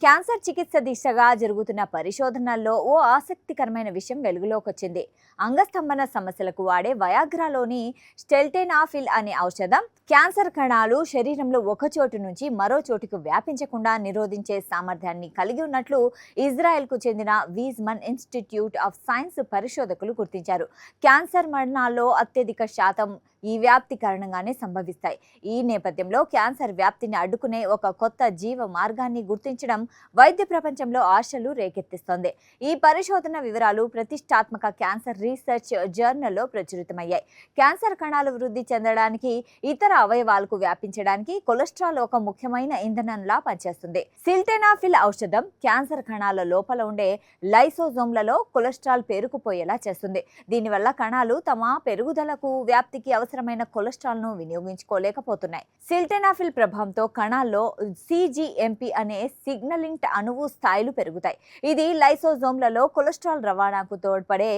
Cancer చికిత్స దిశగా జరుగుతున్న పరిశోధనల్లో ఓ ఆసక్తికరమైన విషయం వెలుగులోకొచ్చింది. అంగస్తంభన సమస్యలకు వాడే వయాగ్రాలోని స్టెల్టెనాఫిల్ అనే ఔషధం క్యాన్సర్ కణాలు శరీరంలో ఒక చోటు నుంచి మరో చోటుకు వ్యాపించకుండా నిరోధించే సామర్థ్యాన్ని కలిగి ఉన్నట్లు ఇజ్రాయెల్కు చెందిన వీజ్మన్ ఇన్స్టిట్యూట్ ఆఫ్ సైన్స్ పరిశోధకులు గుర్తించారు. క్యాన్సర్ మరణాల్లో అత్యధిక శాతం ఈ వ్యాప్తి కారణంగానే సంభవిస్తాయి. ఈ నేపథ్యంలో క్యాన్సర్ వ్యాప్తిని అడ్డుకునే ఒక కొత్త జీవ మార్గాన్ని గుర్తించడం వైద్య ప్రపంచంలో ఆశలు రేకెత్తిస్తోంది. ఈ పరిశోధన వివరాలు ప్రతిష్టాత్మక క్యాన్సర్ రీసెర్చ్ జర్నల్లో ప్రచురితమయ్యాయి. క్యాన్సర్ కణాలు వృద్ధి చెందడానికి, ఇతర అవయవాలకు వ్యాపించడానికి కొలెస్ట్రాల్ ఒక ముఖ్యమైన ఇంధనంలా పనిచేస్తుంది. సిల్టెనాఫిల్ ఔషధం క్యాన్సర్ కణాల లోపల ఉండే లైసోజోమ్లలో కొలెస్ట్రాల్ పేరుకుపోయేలా చేస్తుంది. దీనివల్ల కణాలు తమ పెరుగుదలకు, వ్యాప్తికి అవసరమైన కొలెస్ట్రాల్ ను వినియోగించుకోలేకపోతున్నాయి. సిల్టెనాఫిల్ ప్రభావంతో కణాల్లో సిజిఎంపి అనే సిగ్నలింగ్ అణువు స్థాయిలు పెరుగుతాయి. ఇది లైసోజోమ్లలో కొలెస్ట్రాల్ రవాణాకు తోడ్పడే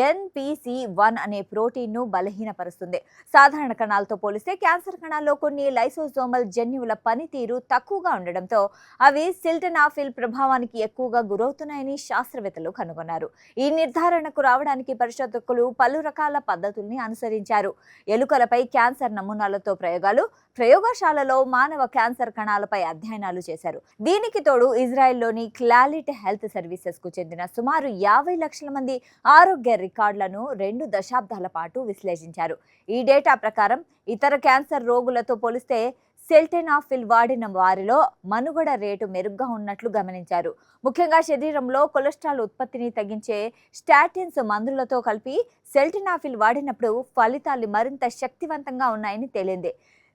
NPC1 అనే ప్రోటీన్ ను బలహీనపరుస్తుంది. సాధారణ కణాలతో పోలిస్తే క్యాన్సర్ కణాల్లో కొన్ని లైసోజోమల్ జన్యువుల పనితీరు తక్కువగా ఉండడంతో అవి సిల్టెనాఫిల్ ప్రభావానికి ఎక్కువగా గురవుతున్నాయని శాస్త్రవేత్తలు కనుగొన్నారు. ఈ నిర్ధారణకు రావడానికి పరిశోధకులు పలు రకాల పద్ధతుల్ని అనుసరించారు. ఎలుకలపై క్యాన్సర్ నమూనాలతో ప్రయోగాలు, ప్రయోగశాలలో మానవ క్యాన్సర్ కణాలపై అధ్యయనాలు చేశారు. దీనికి తోడు ఇజ్రాయెల్లోని క్లాలిట్ హెల్త్ సర్వీసెస్ కు చెందిన సుమారు 50 లక్షల మంది ఆరోగ్య రికార్డులను 2 దశాబ్దాల పాటు విశ్లేషించారు. ఈ డేటా ప్రకారం ఇతర క్యాన్సర్ రోగులతో పోలిస్తే సిల్టెనాఫిల్ వాడిన వారిలో మనుగడ రేటు మెరుగ్గా ఉన్నట్లు గమనించారు. ముఖ్యంగా శరీరంలో కొలెస్ట్రాల్ ఉత్పత్తిని తగ్గించే స్టాటిన్స్ మందులతో కలిపి సిల్టెనాఫిల్ వాడినప్పుడు ఫలితాలు మరింత శక్తివంతంగా ఉన్నాయని తేలింది.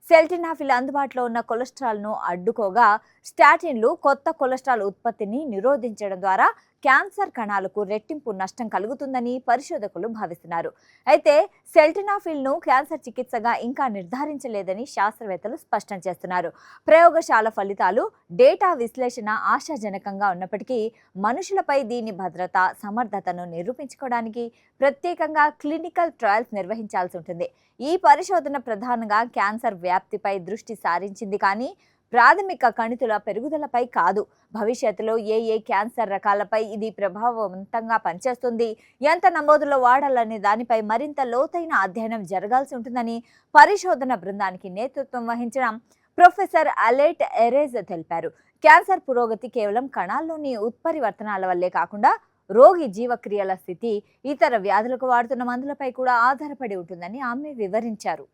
సిల్టెనాఫిల్ అందుబాటులో ఉన్న కొలెస్ట్రాల్ను అడ్డుకోగా, స్టాటిన్లు కొత్త కొలెస్ట్రాల్ ఉత్పత్తిని నిరోధించడం ద్వారా క్యాన్సర్ కణాలకు రెట్టింపు నష్టం కలుగుతుందని పరిశోధకులు భావిస్తున్నారు. అయితే సిల్టెనాఫిల్ను క్యాన్సర్ చికిత్సగా ఇంకా నిర్ధారించలేదని శాస్త్రవేత్తలు స్పష్టం చేస్తున్నారు. ప్రయోగశాల ఫలితాలు, డేటా విశ్లేషణ ఆశాజనకంగా ఉన్నప్పటికీ మనుషులపై దీని భద్రత, సమర్థతను నిరూపించుకోవడానికి ప్రత్యేకంగా క్లినికల్ ట్రయల్స్ నిర్వహించాల్సి ఉంటుంది. ఈ పరిశోధన ప్రధానంగా క్యాన్సర్ వ్యాప్తిపై దృష్టి సారించింది కానీ ప్రాథమిక కణితుల పెరుగుదలపై కాదు. భవిష్యత్తులో ఏ క్యాన్సర్ రకాలపై ఇది ప్రభావవంతంగా పనిచేస్తుంది, ఎంత నమోదులో వాడాలనే దానిపై మరింత లోతైన అధ్యయనం జరగాల్సి ఉంటుందని పరిశోధన బృందానికి నేతృత్వం వహించిన ప్రొఫెసర్ అలెట్ ఎరేజ్ తెలిపారు. క్యాన్సర్ పురోగతి కేవలం కణాల్లోని ఉత్పరివర్తనాల వల్లే కాకుండా రోగి జీవక్రియల స్థితి, ఇతర వ్యాధులకు వాడుతున్న మందులపై కూడా ఆధారపడి ఉంటుందని ఆమె వివరించారు.